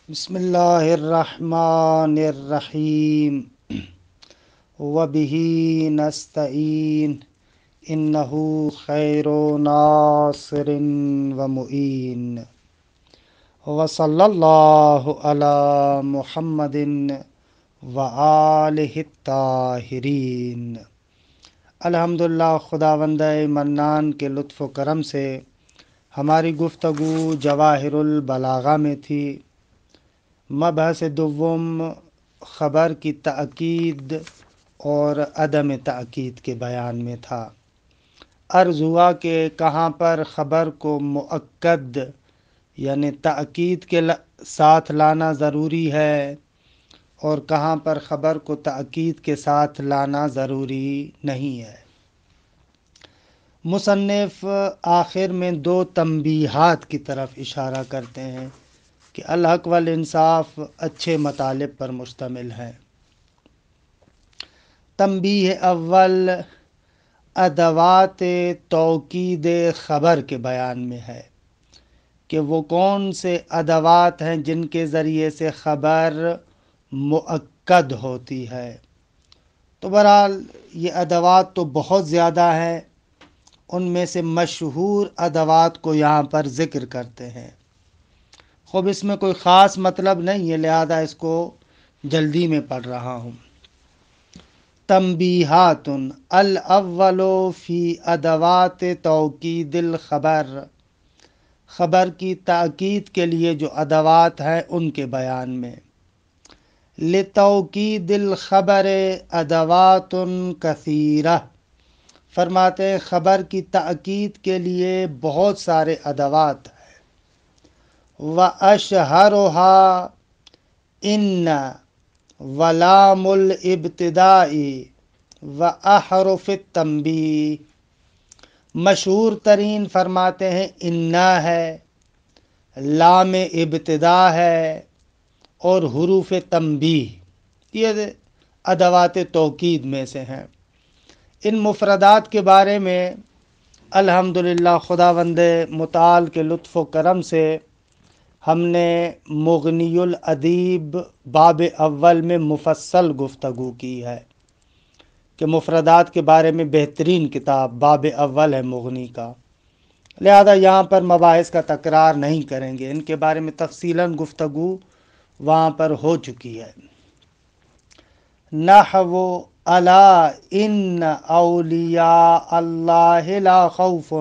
بسم اللہ الرحمن الرحیم وبہ نستعین انہ خیر ناصر ومعین وصلی اللہ علی محمد وآلہ الطاہرین۔ الحمدللہ، خداوند منان کے لطف و کرم سے ہماری گفتگو جواہر البلاغہ میں تھی۔ مبحث دوم خبر کی تأکید اور عدم تأکید کے بیان میں تھا۔ عرض ہوا کہ کہاں پر خبر کو مؤکد یعنی تأکید کے ساتھ لانا ضروری ہے اور کہاں پر خبر کو تأکید کے ساتھ لانا ضروری نہیں ہے۔ مصنف آخر میں دو تنبیہات کی طرف اشارہ کرتے ہیں کہ الحق والانصاف اچھے مطالب پر مشتمل ہے۔ تنبیہ اول ادوات توکید خبر کے بیان میں ہے کہ وہ کون سے ادوات ہیں جن کے ذریعے سے خبر مؤکد ہوتی ہے۔ تو بہرحال یہ ادوات تو بہت زیادہ ہیں، ان میں سے مشہور ادوات کو یہاں پر ذکر کرتے ہیں۔ خوب اس میں کوئی خاص مطلب نہیں ہے، لہذا اس کو جلدی میں پڑھ رہا ہوں۔ تنبیہات الاول فی ادوات توکید الخبر، خبر کی تاکید کے لیے جو ادوات ہیں ان کے بیان میں۔ لتوکید الخبر ادوات کثیرہ، فرماتے ہیں خبر کی تاکید کے لیے بہت سارے ادوات ہیں۔ وَأَشْهَرُهَا إِنَّ وَلَامُ الْإِبْتِدَاءِ وَأَحْرُفِ التَّنبِيهِ، مشہور ترین فرماتے ہیں اِنَّا ہے، لام ابتدا ہے اور حروف تنبیہ، یہ ادوات توکید میں سے ہیں۔ ان مفردات کے بارے میں الحمدللہ خداوند متعال کے لطف و کرم سے ہم نے مغنی الادیب باب اول میں مفصل گفتگو کی ہے کہ مفردات کے بارے میں بہترین کتاب باب اول ہے مغنی کا، لہذا یہاں پر مباحث کا تکرار نہیں کریں گے، ان کے بارے میں تفصیلاً گفتگو وہاں پر ہو چکی ہے۔ نحو الا ان اولیاء اللہ لا خوف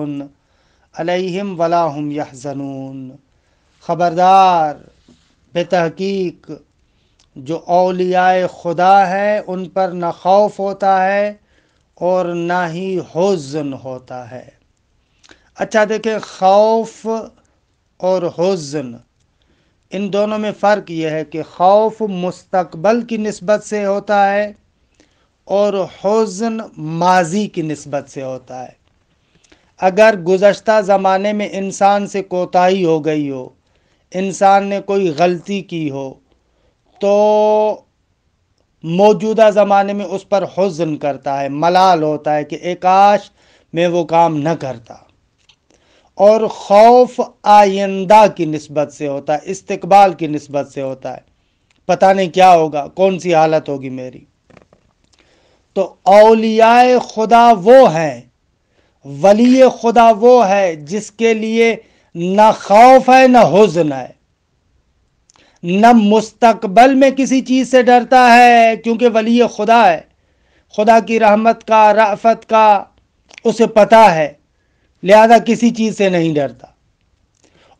علیہم ولا هم یحزنون، خبردار، بے تحقیق جو اولیاء خدا ہے ان پر نہ خوف ہوتا ہے اور نہ ہی حزن ہوتا ہے۔ اچھا دیکھیں، خوف اور حزن ان دونوں میں فرق یہ ہے کہ خوف مستقبل کی نسبت سے ہوتا ہے اور حزن ماضی کی نسبت سے ہوتا ہے۔ اگر گزشتہ زمانے میں انسان سے کوتاہی ہو گئی ہو، انسان نے کوئی غلطی کی ہو، تو موجودہ زمانے میں اس پر حزن کرتا ہے، ملال ہوتا ہے کہ اے کاش میں وہ کام نہ کرتا۔ اور خوف آئندہ کی نسبت سے ہوتا ہے، استقبال کی نسبت سے ہوتا ہے، پتہ نہیں کیا ہوگا، کون سی حالت ہوگی میری۔ تو اولیاء خدا وہ ہیں، ولی خدا وہ ہے جس کے لیے نہ خوف ہے نہ حزن ہے، نہ مستقبل میں کسی چیز سے ڈرتا ہے کیونکہ ولی خدا ہے، خدا کی رحمت کا، رأفت کا اسے پتہ ہے، لہذا کسی چیز سے نہیں ڈرتا۔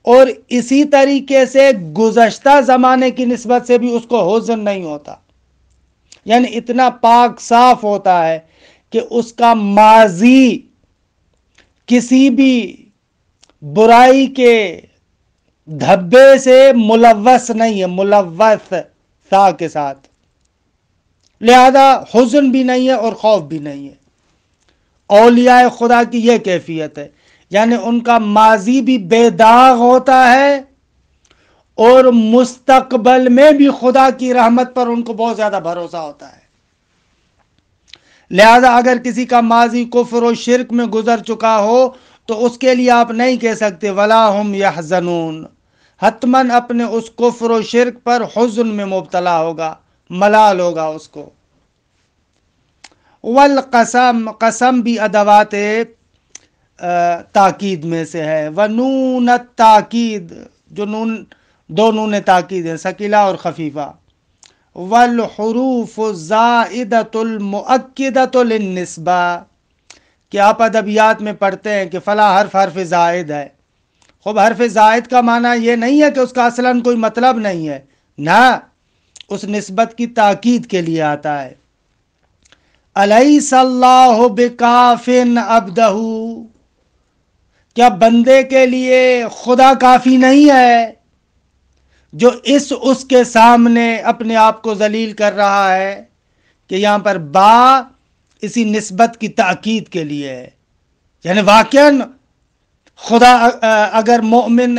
اور اسی طریقے سے گزشتہ زمانے کی نسبت سے بھی اس کو حزن نہیں ہوتا، یعنی اتنا پاک صاف ہوتا ہے کہ اس کا ماضی کسی بھی برائی کے دھبے سے ملوث نہیں ہے، ملوث تا کے ساتھ، لہذا حزن بھی نہیں ہے اور خوف بھی نہیں ہے۔ اولیاء خدا کی یہ کیفیت ہے، یعنی ان کا ماضی بھی بے داغ ہوتا ہے اور مستقبل میں بھی خدا کی رحمت پر ان کو بہت زیادہ بھروسہ ہوتا ہے۔ لہذا اگر کسی کا ماضی کفر و شرک میں گزر چکا ہو تو اس کے لیے آپ نہیں کہہ سکتے ولا ہم یحزنون، حتماً اپنے اس کفر و شرک پر حزن میں مبتلا ہوگا، ملال ہوگا اس کو۔ والقسم، قسم بھی ادوات تاکید میں سے ہے۔ ونون التاکید، جو نون، دو نون تاکید ہیں، ثقیلہ اور خفیفہ۔ والحروف الزائدۃ المؤکدۃ للنسبہ، کہ آپ ادبیات میں پڑھتے ہیں کہ فلاں حرف حرف زائد ہے۔ خوب حرف زائد کا معنی یہ نہیں ہے کہ اس کا اصلاً کوئی مطلب نہیں ہے، نہ، اس نسبت کی تاکید کے لیے آتا ہے۔ الیس اللہ بکاف عبدہ، کیا بندے کے لیے خدا کافی نہیں ہے جو اس کے سامنے اپنے آپ کو ذلیل کر رہا ہے؟ کہ یہاں پر با اسی نسبت کی تاکید کے لیے ہے، یعنی واقعاً خدا اگر مومن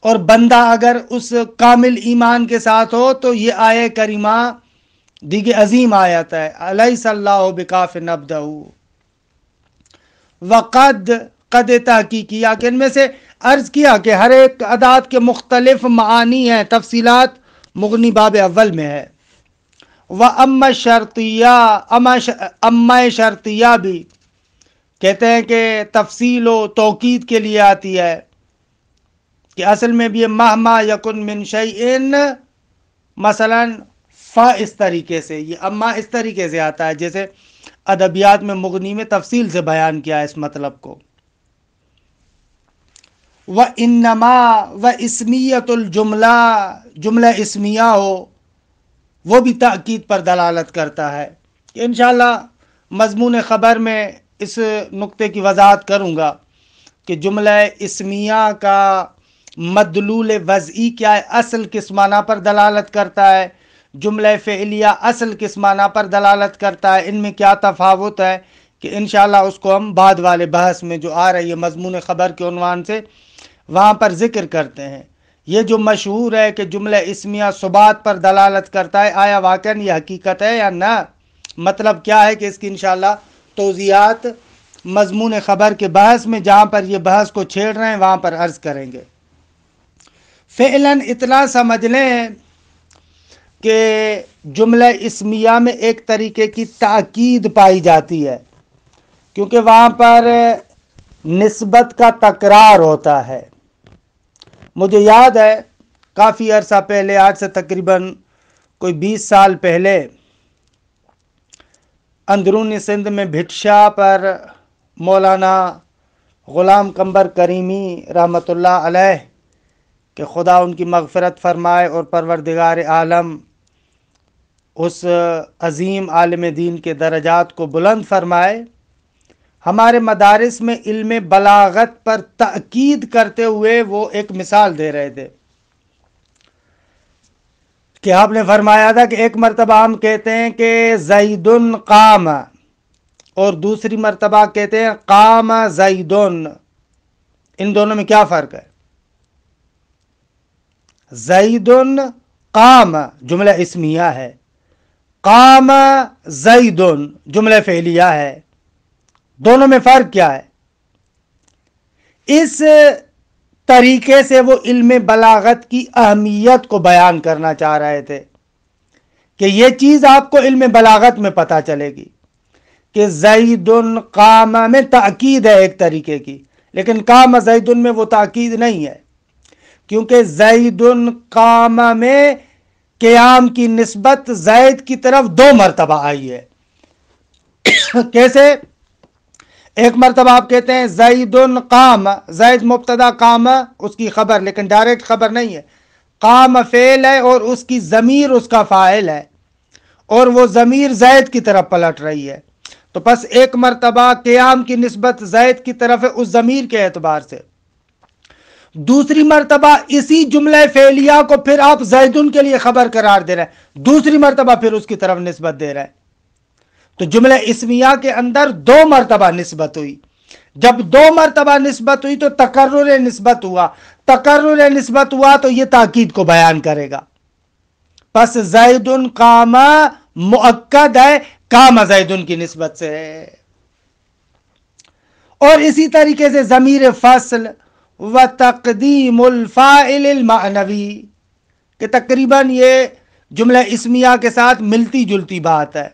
اور بندہ اگر اس کامل ایمان کے ساتھ ہو تو یہ آیہ کریمہ دیگه عظیم آیت ہے، الیس اللہ بکاف عبدہ۔ وقد، قد تحقیقیہ، کہ ان میں سے عرض کیا کہ ہر ایک ادات کے مختلف معانی ہیں، تفصیلات مغنی باب اول میں ہے۔ وَأَمَّا شرطیہ، اما شرطیہ بھی کہتے ہیں کہ تفصیل و توکید کے لیے آتی ہے، کہ اصل میں بھی مہما یکن من شیئن، مثلاً فا اس طریقے سے، یہ اما اس طریقے سے آتا ہے جیسے ادبیات میں مغنی میں تفصیل سے بیان کیا ہے اس مطلب کو۔ وَإِنَّمَا وَإِسْمِيَّةُ الْجُمْلَہ، جملہ اسمیہ ہو وہ بھی تاکید پر دلالت کرتا ہے، کہ انشاءاللہ مضمون خبر میں اس نقطے کی وضاحت کروں گا کہ جملہ اسمیہ کا مدلول وضعی کیا ہے، اصل کس معنی پر دلالت کرتا ہے، جملہ فعلیہ اصل کس معنی پر دلالت کرتا ہے، ان میں کیا تفاوت ہے، کہ انشاءاللہ اس کو ہم بعد والے بحث میں جو آ رہی ہے مضمون خبر کے عنوان سے وہاں پر ذکر کرتے ہیں۔ یہ جو مشہور ہے کہ جملہ اسمیہ ثبات پر دلالت کرتا ہے، آیا واقعاً یہ حقیقت ہے یا نہ؟ مطلب کیا ہے کہ اس کی انشاءاللہ توضیحات مضمون خبر کے بحث میں جہاں پر یہ بحث کو چھیڑ رہے ہیں وہاں پر عرض کریں گے۔ فعلاً اتنا سمجھ لیں کہ جملہ اسمیہ میں ایک طریقے کی تاکید پائی جاتی ہے، کیونکہ وہاں پر نسبت کا تکرار ہوتا ہے۔ مجھے یاد ہے کافی عرصہ پہلے، آج سے تقریباً کوئی 20 سال پہلے، اندرونی سندھ میں بھٹشا پر مولانا غلام قمبر کریمی رحمۃ اللہ علیہ، کہ خدا ان کی مغفرت فرمائے اور پروردگار عالم اس عظیم عالم دین کے درجات کو بلند فرمائے، ہمارے مدارس میں علم بلاغت پر تاکید کرتے ہوئے وہ ایک مثال دے رہے تھے، کہ آپ نے فرمایا تھا کہ ایک مرتبہ ہم کہتے ہیں کہ زید قام، اور دوسری مرتبہ کہتے ہیں قام زید، ان دونوں میں کیا فرق ہے؟ زید قام جملہ اسمیہ ہے، قام زید جملہ فعلیہ ہے، دونوں میں فرق کیا ہے؟ اس طریقے سے وہ علم بلاغت کی اہمیت کو بیان کرنا چاہ رہے تھے، کہ یہ چیز آپ کو علم بلاغت میں پتہ چلے گی کہ زید قام میں تاکید ہے ایک طریقے کی، لیکن قام زید میں وہ تاکید نہیں ہے، کیونکہ زید قام میں قیام کی نسبت زید کی طرف 2 مرتبہ آئی ہے۔ کیسے؟ ایک مرتبہ آپ کہتے ہیں زید قام، زید مبتدا، قام اس کی خبر، لیکن ڈائریکٹ خبر نہیں ہے، قام فعل ہے اور اس کی ضمیر اس کا فاعل ہے، اور وہ ضمیر زید کی طرف پلٹ رہی ہے، تو پس ایک مرتبہ قیام کی نسبت زید کی طرف ہے اس ضمیر کے اعتبار سے، دوسری مرتبہ اسی جملہ فعلیہ کو پھر آپ زیدن کے لیے خبر قرار دے رہے ہیں، دوسری مرتبہ پھر اس کی طرف نسبت دے رہے ہیں، تو جملہ اسمیہ کے اندر 2 مرتبہ نسبت ہوئی، جب 2 مرتبہ نسبت ہوئی تو تکرر نسبت ہوا، تکرر نسبت ہوا تو یہ تاکید کو بیان کرے گا، پس زید قام مؤکد ہے قام زیدن کی نسبت سے ہے۔ اور اسی طریقے سے ضمیر فصل و تقدیم الفاعل المعنوی، کہ تقریباً یہ جملہ اسمیہ کے ساتھ ملتی جلتی بات ہے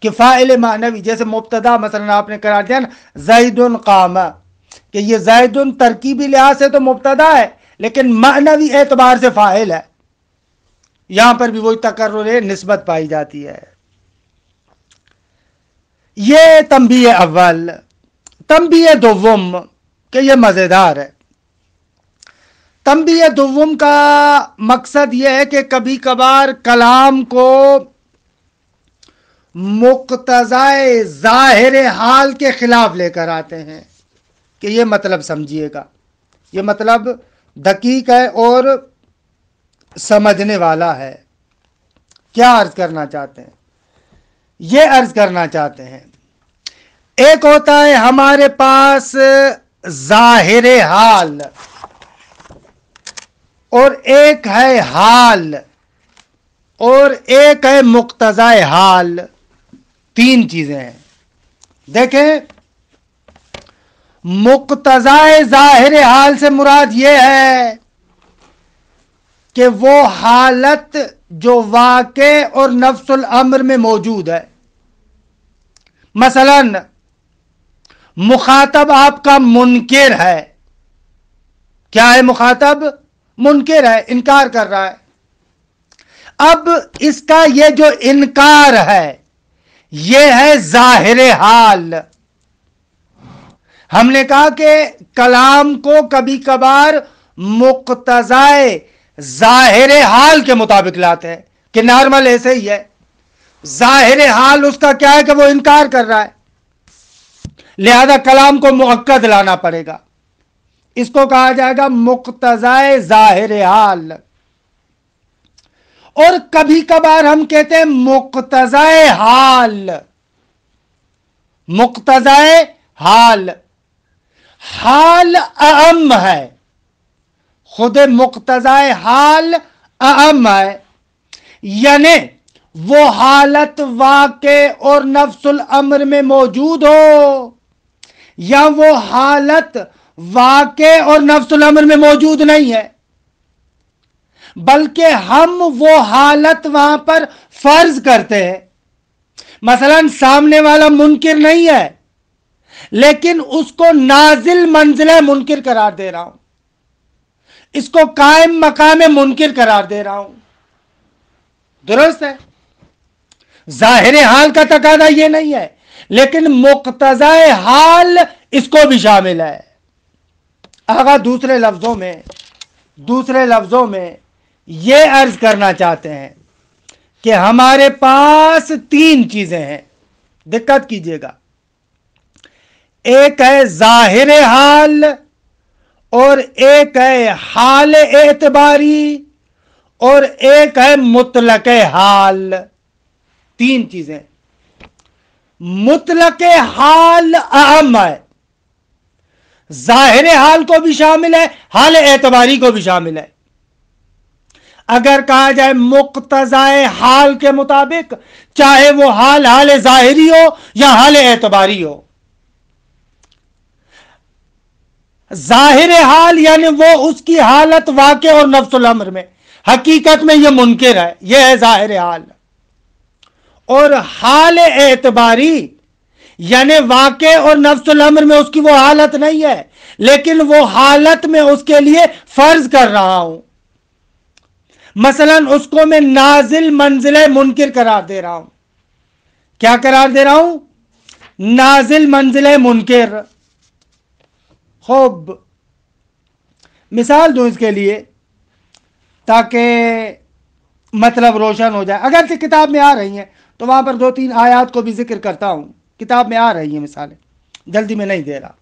کہ فاعل معنوی جیسے مبتدا مثلا آپ نے قرار دیا نا زید قام، کہ یہ زید ترکیبی لحاظ سے تو مبتدا ہے لیکن معنوی اعتبار سے فاعل ہے، یہاں پر بھی وہی تکرر نسبت پائی جاتی ہے۔ یہ تنبیہ اول۔ تنبیہ دوم کہ یہ مزیدار ہے۔ تنبیہ دوم کا مقصد یہ ہے کہ کبھی کبھار کلام کو مقتضائے ظاہر حال کے خلاف لے کر آتے ہیں، کہ یہ مطلب سمجھیے گا، یہ مطلب دقیق ہے اور سمجھنے والا ہے۔ کیا عرض کرنا چاہتے ہیں؟ یہ عرض کرنا چاہتے ہیں ایک ہوتا ہے ہمارے پاس ظاہر حال اور ایک ہے حال اور ایک ہے مقتضائے حال، تین چیزیں ہیں۔ دیکھیں، مقتضائے ظاہر حال سے مراد یہ ہے کہ وہ حالت جو واقع اور نفس الامر میں موجود ہے۔ مثلا مخاطب آپ کا منکر ہے۔ کیا ہے مخاطب؟ منکر ہے، انکار کر رہا ہے۔ اب اس کا یہ جو انکار ہے یہ ہے ظاہر حال۔ ہم نے کہا کہ کلام کو کبھی کبھار مقتضائے ظاہر حال کے مطابق لاتے ہیں، کہ نارمل ایسے ہی ہے، ظاہر حال اس کا کیا ہے کہ وہ انکار کر رہا ہے، لہذا کلام کو مؤکد لانا پڑے گا، اس کو کہا جائے گا مقتضائے ظاہر حال۔ اور کبھی کبھار ہم کہتے ہیں مقتضائے حال۔ مقتضائے حال، حال اعم ہے، خود مقتضائے حال اعم ہے، یعنی وہ حالت واقع اور نفس الامر میں موجود ہو یا وہ حالت واقع اور نفس الامر میں موجود نہیں ہے، بلکہ ہم وہ حالت وہاں پر فرض کرتے ہیں۔ مثلا سامنے والا منکر نہیں ہے لیکن اس کو نازل منزلہ منکر قرار دے رہا ہوں، اس کو قائم مقام منکر قرار دے رہا ہوں، درست ہے؟ ظاہر حال کا تقاضا یہ نہیں ہے لیکن مقتضائے حال اس کو بھی شامل ہے۔ آگا دوسرے لفظوں میں یہ عرض کرنا چاہتے ہیں کہ ہمارے پاس تین چیزیں ہیں، دقت کیجئے گا۔ ایک ہے ظاہر حال اور ایک ہے حال اعتباری اور ایک ہے مطلق حال، تین چیزیں۔ مطلق حال اہم ہے، ظاہر حال کو بھی شامل ہے، حال اعتباری کو بھی شامل ہے۔ اگر کہا جائے مقتضائے حال کے مطابق، چاہے وہ حال ظاہری ہو یا حال اعتباری ہو، ظاہر حال یعنی وہ اس کی حالت واقع اور نفس الامر میں، حقیقت میں یہ منکر ہے، یہ ہے ظاہر حال۔ اور حال اعتباری یعنی واقع اور نفس الامر میں اس کی وہ حالت نہیں ہے لیکن وہ حالت میں اس کے لیے فرض کر رہا ہوں۔ مثلا اس کو میں نازل منزلہ منکر قرار دے رہا ہوں۔ کیا قرار دے رہا ہوں؟ نازل منزلہ منکر۔ خوب مثال دوں اس کے لیے تاکہ مطلب روشن ہو جائے، اگرچہ کتاب میں آ رہی ہیں تو وہاں پر دو تین آیات کو بھی ذکر کرتا ہوں، کتاب میں آ رہی ہیں مثالیں، جلدی میں نہیں دے رہا۔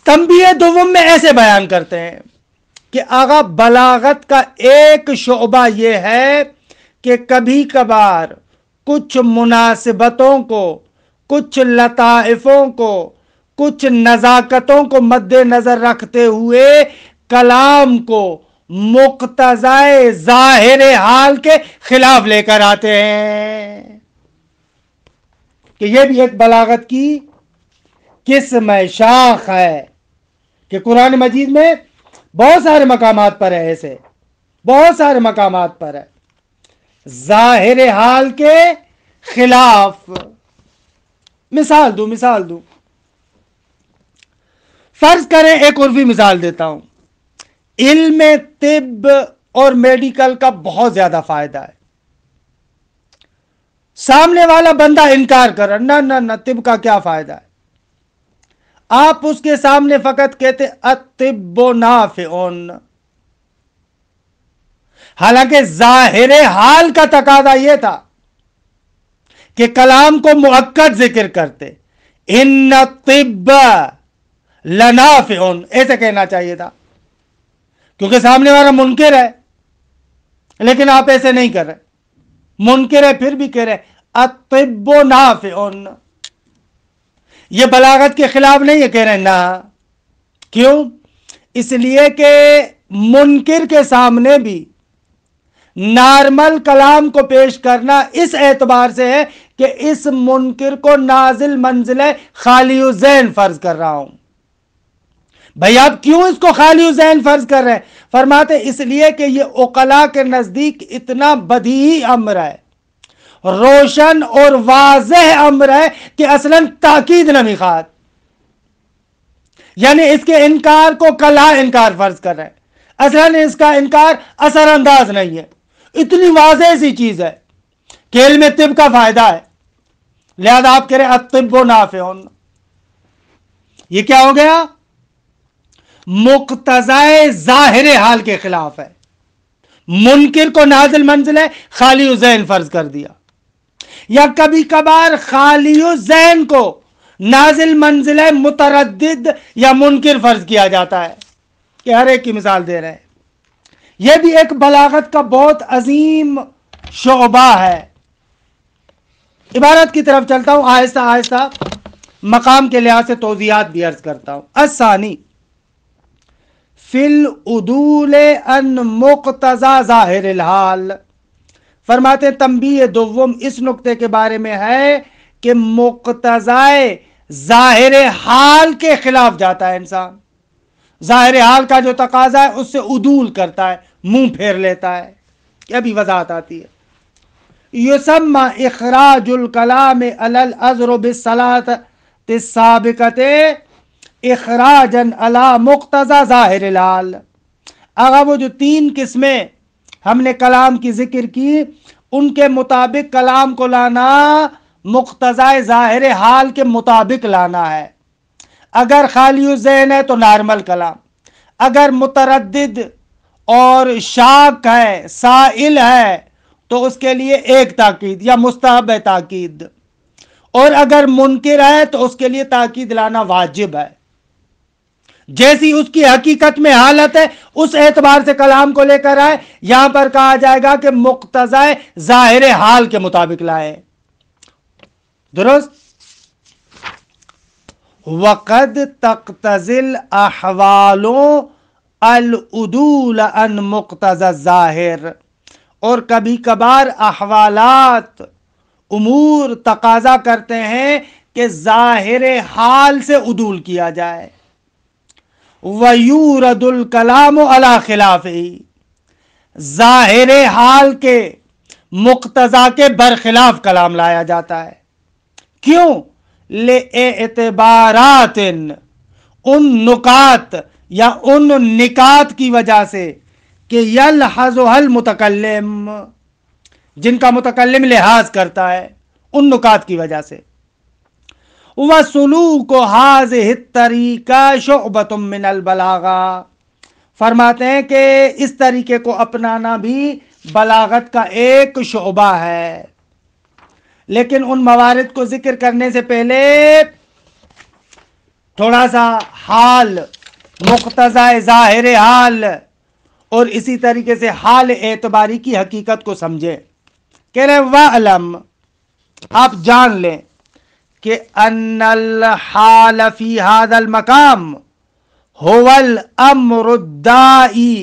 تنبیہ دوم میں ایسے بیان کرتے ہیں کہ آغا بلاغت کا ایک شعبہ یہ ہے کہ کبھی کبھار کچھ مناسبتوں کو، کچھ لطائفوں کو، کچھ نزاکتوں کو مد نظر رکھتے ہوئے کلام کو مقتضائے ظاہر حال کے خلاف لے کر آتے ہیں، کہ یہ بھی ایک بلاغت کی کس میں شاخ ہے کہ قرآن مجید میں بہت سارے مقامات پر ہے، ایسے بہت سارے مقامات پر ہے ظاہر حال کے خلاف۔ مثال دوں فرض کریں، ایک عرفی مثال دیتا ہوں، علم طب اور میڈیکل کا بہت زیادہ فائدہ ہے، سامنے والا بندہ انکار کر رہا، نہ طب کا کیا فائدہ ہے، آپ اس کے سامنے فقط کہتے الطب نافع، حالانکہ ظاہر حال کا تقاضا یہ تھا کہ کلام کو مؤکد ذکر کرتے، ان الطب لنافع، ایسے کہنا چاہیے تھا، کیونکہ سامنے والا منکر ہے، لیکن آپ ایسے نہیں کر رہے، منکر ہے پھر بھی کہہ رہے الطب نافع۔ یہ بلاغت کے خلاف نہیں ہے، کہہ رہے نہ، کیوں؟ اس لیے کہ منکر کے سامنے بھی نارمل کلام کو پیش کرنا اس اعتبار سے ہے کہ اس منکر کو نازل منزلہ خالی الذہن فرض کر رہا ہوں۔ بھئی آپ کیوں اس کو خالی الذہن فرض کر رہے ہیں؟ فرماتے اس لیے کہ یہ عقلاء کے نزدیک اتنا بدیہی امر ہے، روشن اور واضح امر ہے کہ اصلاً تاکید نہ میخواد، یعنی اس کے انکار کو کلا انکار فرض کر رہے ہیں، اصلاً اس کا انکار اثر انداز نہیں ہے، اتنی واضح سی چیز ہے کہ علم طب کا فائدہ ہے، لہذا آپ کہہ رہے الطب نافع۔ یہ کیا ہو گیا؟ مقتضائے ظاہر حال کے خلاف ہے، منکر کو نازل منزل ہے خالی الذہن فرض کر دیا، یا کبھی کبھار خالی الذہن کو نازل منزل ہے متردد یا منکر فرض کیا جاتا ہے، کہ ہر ایک کی مثال دے رہے ہیں۔ یہ بھی ایک بلاغت کا بہت عظیم شعبہ ہے۔ عبارت کی طرف چلتا ہوں، آہستہ آہستہ مقام کے لحاظ سے توضیحات بھی عرض کرتا ہوں۔ الثانی فی العدول ان مقتضى ظاہر الحال، فرماتے تنبیہ دوم اس نقطے کے بارے میں ہے کہ مقتضائے ظاہر حال کے خلاف جاتا ہے انسان، ظاہر حال کا جو تقاضا ہے اس سے عدول کرتا ہے، منہ پھیر لیتا ہے۔ یہ بھی وضاحت آتی ہے۔ یسمى اخراج الکلام علی الاضرب الثلاثۃ السابقۃ اخراجا علی مقتضى ظاہر الحال۔ اگر وہ جو تین قسمیں ہم نے کلام کی ذکر کی، ان کے مطابق کلام کو لانا مقتضائے ظاہر حال کے مطابق لانا ہے۔ اگر خالی الذہن ہے تو نارمل کلام، اگر متردد اور شاک ہے، سائل ہے، تو اس کے لیے ایک تاکید یا مستحب ہے تاکید، اور اگر منکر ہے تو اس کے لیے تاکید لانا واجب ہے۔ جیسی اس کی حقیقت میں حالت ہے اس اعتبار سے کلام کو لے کر آئے، یہاں پر کہا جائے گا کہ مقتضائے ظاہر حال کے مطابق لائے، درست؟ وقد تقتضی الاحوال العدول عن مقتضى الظاہر، اور کبھی کبھار احوالات، امور تقاضا کرتے ہیں کہ ظاہر حال سے عدول کیا جائے۔ وَيُورَدُ الْكَلَامُ عَلَى خِلَافِهِ، ظاہر حال کے مقتضا کے برخلاف کلام لایا جاتا ہے۔ کیوں؟ لِاعْتِبَارَاتٍ، ان نکات یا ان نکات کی وجہ سے کہ یلحظها المتکلم، جن کا متکلم لحاظ کرتا ہے، ان نکات کی وجہ سے۔ وَسُلُوكُ هَذِهِ الطَّرِيقَةِ شُعْبَةٌ مِّنَ الْبَلَاغَةِ، فرماتے ہیں کہ اس طریقے کو اپنانا بھی بلاغت کا ایک شعبہ ہے۔ لیکن ان موارد کو ذکر کرنے سے پہلے تھوڑا سا حال، مقتضائے ظاہر حال اور اسی طریقے سے حال اعتباری کی حقیقت کو سمجھیں۔ کہہ رہے وَعْلَمْ، آپ جان لیں کہ ان الحال فی هذا المقام هو الامر الداعی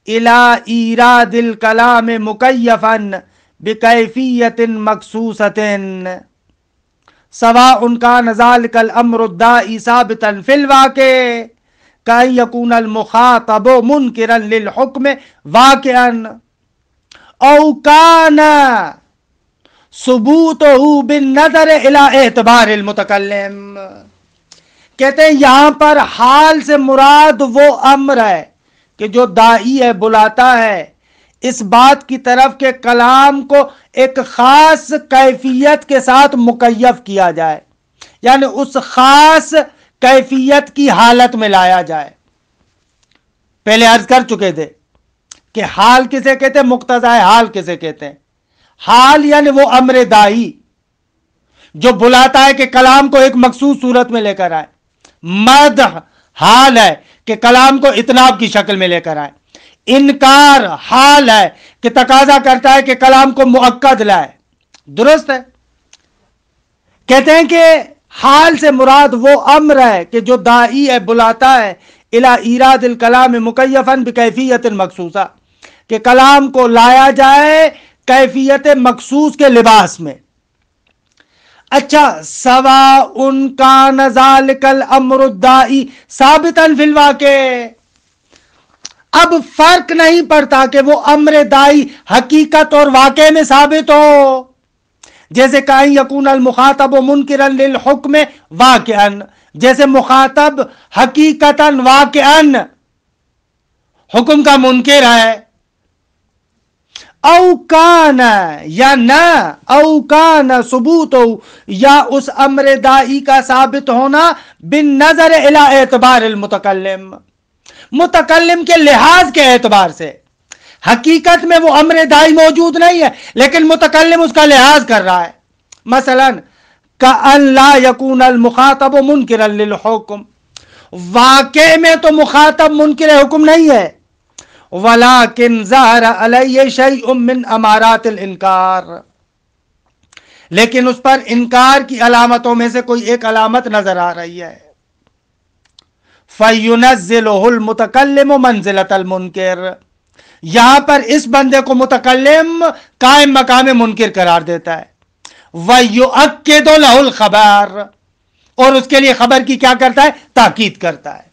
الى ایراد الکلام مکیفا بکیفیت مخصوصۃ، سواء کان ذلک الامر الدائی ثابتا فی الواقع کأن یکون المخاطب منکرا للحکم واقعا او کان ثبوتہ بالنظر الی اعتبار المتکلم. کہتے ہیں یہاں پر حال سے مراد وہ امر ہے کہ جو داعی ہے بلاتا ہے اس بات کی طرف کہ کلام کو ایک خاص کیفیت کے ساتھ مکیف کیا جائے، یعنی اس خاص کیفیت کی حالت میں لایا جائے. پہلے عرض کر چکے تھے کہ حال کسے کہتے ہیں، مقتضا حال کسے کہتے ہیں. حال یعنی وہ امر داعی جو بلاتا ہے کہ کلام کو ایک مخصوص صورت میں لے کر آئے. مدح حال ہے کہ کلام کو اتناب کی شکل میں لے کر آئے. انکار حال ہے کہ تقاضا کرتا ہے کہ کلام کو مؤکد لائے. درست ہے. کہتے ہیں کہ حال سے مراد وہ امر ہے کہ جو داعی ہے بلاتا ہے الی ایراد الکلام مکیفا بکیفیت مخصوصہ، کہ کلام کو لایا جائے کیفیت مخصوص کے لباس میں. اچھا، سواء کان ذلک الامر الدائی ثابتا فی الواقع، اب فرق نہیں پڑتا کہ وہ امر دائی حقیقت اور واقع میں ثابت ہو، جیسے کہیں یکون المخاطب منکرا للحکم واقعا، جیسے مخاطب حقیقتا واقعا حکم کا منکر ہے. او کان یا نہ، او کان ثبوت ہو، یا اس امر دائی کا ثابت ہونا بالنظر الی اعتبار المتکلم، متکلم کے لحاظ کے اعتبار سے. حقیقت میں وہ امر دائی موجود نہیں ہے لیکن متکلم اس کا لحاظ کر رہا ہے. مثلا کأن لا یکون المخاطب منکرا للحکم، واقع میں تو مخاطب منکر حکم نہیں ہے، ولیکن ظاہر علیہ شیء من امارات الانکار، لیکن اس پر انکار کی علامتوں میں سے کوئی ایک علامت نظر آ رہی ہے. فَيُنَزِّلُهُ الْمُتَكَلِّمُ مَنزِلَةَ الْمُنْكِرِ، یہاں پر اس بندے کو متکلم قائم مقام منکر قرار دیتا ہے. وَيُؤَكِّدُ لَهُ الْخَبَرَ، اور اس کے لیے خبر کی کیا کرتا ہے، تاکید کرتا ہے.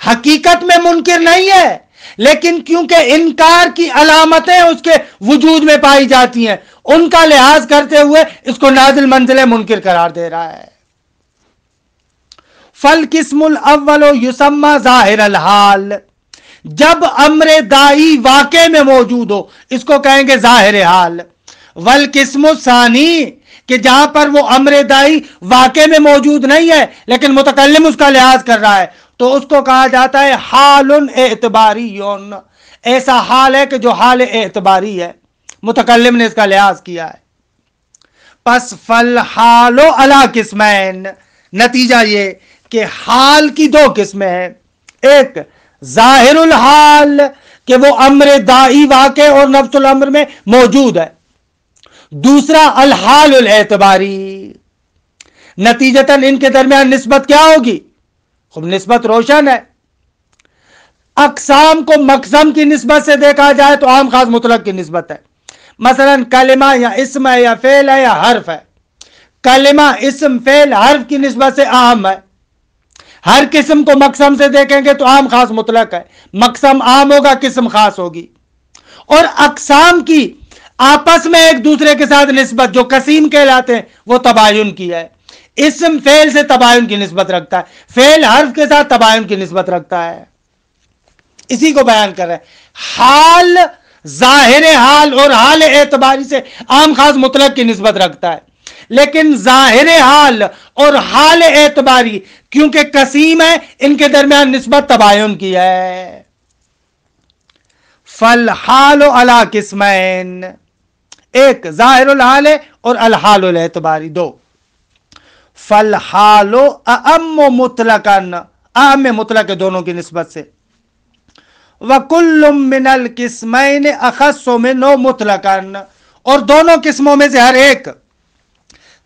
حقیقت میں منکر نہیں ہے لیکن کیونکہ انکار کی علامتیں اس کے وجود میں پائی جاتی ہیں ان کا لحاظ کرتے ہوئے اس کو نازل منزل منکر قرار دے رہا ہے. فالقسم الاول یسمى ظاہر الحال، جب امر دائی واقع میں موجود ہو اس کو کہیں گے ظاہر حال. والقسم الثانی، کہ جہاں پر وہ امر دائی واقع میں موجود نہیں ہے لیکن متکلم اس کا لحاظ کر رہا ہے تو اس کو کہا جاتا ہے حال اعتباری، ایسا حال ہے کہ جو حال اعتباری ہے، متکلم نے اس کا لحاظ کیا ہے. پس فالحال علی قسمین، نتیجہ یہ کہ حال کی دو قسمیں ہیں. ایک ظاہر الحال کہ وہ امر دائی واقع اور نفس الامر میں موجود ہے. دوسرا الحال الاعتباری. نتیجتاً ان کے درمیان نسبت کیا ہوگی؟ خب نسبت روشن ہے. اقسام کو مقسم کی نسبت سے دیکھا جائے تو عام خاص مطلق کی نسبت ہے. مثلا کلمہ یا اسم ہے یا فعل ہے یا حرف ہے. کلمہ اسم فعل حرف کی نسبت سے عام ہے. ہر قسم کو مقسم سے دیکھیں گے تو عام خاص مطلق ہے. مقسم عام ہوگا، قسم خاص ہوگی. اور اقسام کی آپس میں ایک دوسرے کے ساتھ نسبت جو قسیم کہلاتے ہیں وہ تباین کی ہے. اسم فعل سے تباین کی نسبت رکھتا ہے، فعل حرف کے ساتھ تباین کی نسبت رکھتا ہے. اسی کو بیان کر رہے ہیں. حال ظاہر حال اور حال اعتباری سے عام خاص مطلق کی نسبت رکھتا ہے، لیکن ظاہر حال اور حال اعتباری کیونکہ قسیم ہے ان کے درمیان نسبت تباین کی ہے. فالحال علی قسمین، ایک ظاہر الحال اور الحال الاعتباری دو. فالحال اعم مطلقا، اعم مطلق دونوں کی نسبت سے. وَكُلٌّ مِّنَ الْقِسْمَيْنِ أَخَصُّ مِنْهُ مُطْلَقًا، اور دونوں قسموں میں سے ہر ایک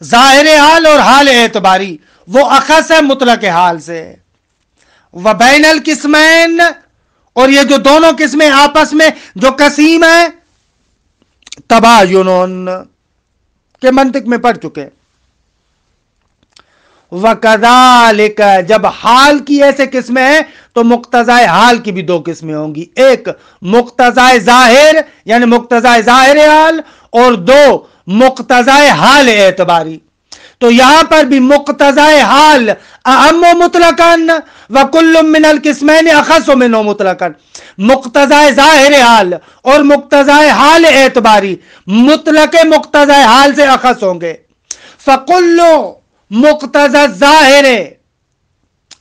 ظاہر حال اور حال اعتباری وہ اخص ہے مطلق حال سے. وَبَيْنَ الْقِسْمَيْنِ، اور یہ جو دونوں قسمیں آپس میں جو قسیم ہیں، تباین کے منطق میں پڑھ چکے. وَكَذَلِكَ جب حال کی ایسے قسمیں ہیں تو مقتضائے حال کی بھی دو قسمیں ہوں گی، ایک مقتضائے ظاہر یعنی مقتضائے ظاہر حال، اور دو مقتضائے حال اعتباری۔ تو یہاں پر بھی مقتضائے حال اعم مطلقاً وکل من القسمین اخص منہ مطلقاً، مقتضائے ظاہر حال اور مقتضائے حال اعتباری مطلق مقتضائے حال سے اخص ہوں گے۔ فکل مقتضى الظاہر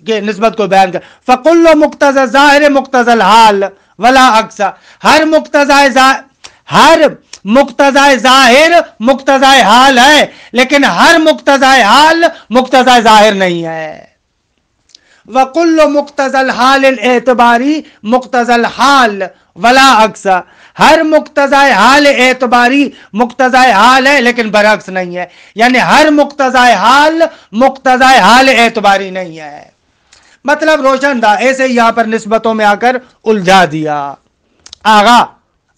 کہ نسبت کو بیان کر، فکل مقتضى الظاہر مقتضى الحال ولا اقصى، ہر مقتضائے ظاہر مقتضائے حال ہے، لیکن ہر مقتضائے حال مقتضائے ظاہر نہیں ہے۔ وَكُلُّ مُقْتَضَى الْحَالِ الْاعْتِبَارِ مُقْتَضَى الْحَال وَلَا عَكْسَ، ہر مقتضائے حال اعتباری مقتضائے حال ہے لیکن برعکس نہیں ہے، یعنی ہر مقتضائے حال مقتضائے حال اعتباری نہیں ہے۔ مطلب روشن تھا، ایسے ہی یہاں پر نسبتوں میں آ کر الجھا دیا۔ آغا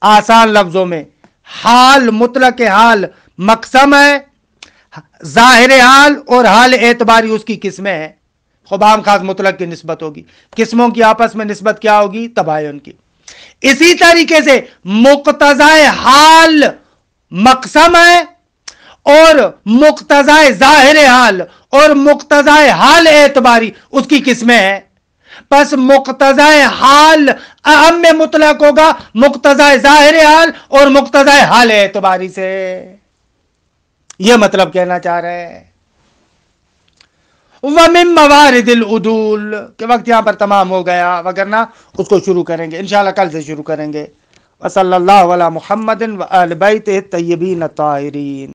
آسان لفظوں میں حال مطلق حال مقسم ہے، ظاہر حال اور حال اعتباری اس کی قسمیں ہیں۔ خب عام خاص مطلق کی نسبت ہوگی، قسموں کی آپس میں نسبت کیا ہوگی؟ تباین کی۔ اسی طریقے سے مقتضائے حال مقسم ہے اور مقتضائے ظاہر حال اور مقتضائے حال اعتباری اس کی قسمیں ہیں۔ پس مقتضائے حال اعم مطلق ہوگا مقتضائے ظاہر حال اور مقتضائے حال اعتباری سے، یہ مطلب کہنا چاہ رہے ہیں۔ وَمِن مَوَارِدِ الْعُدُولِ کہ وقت یہاں پر تمام ہو گیا، وگرنہ اس کو شروع کریں گے انشاءاللہ، کل سے شروع کریں گے۔ وصلی اللہ علی محمد وآل بیتہ الطیبین الطاہرین۔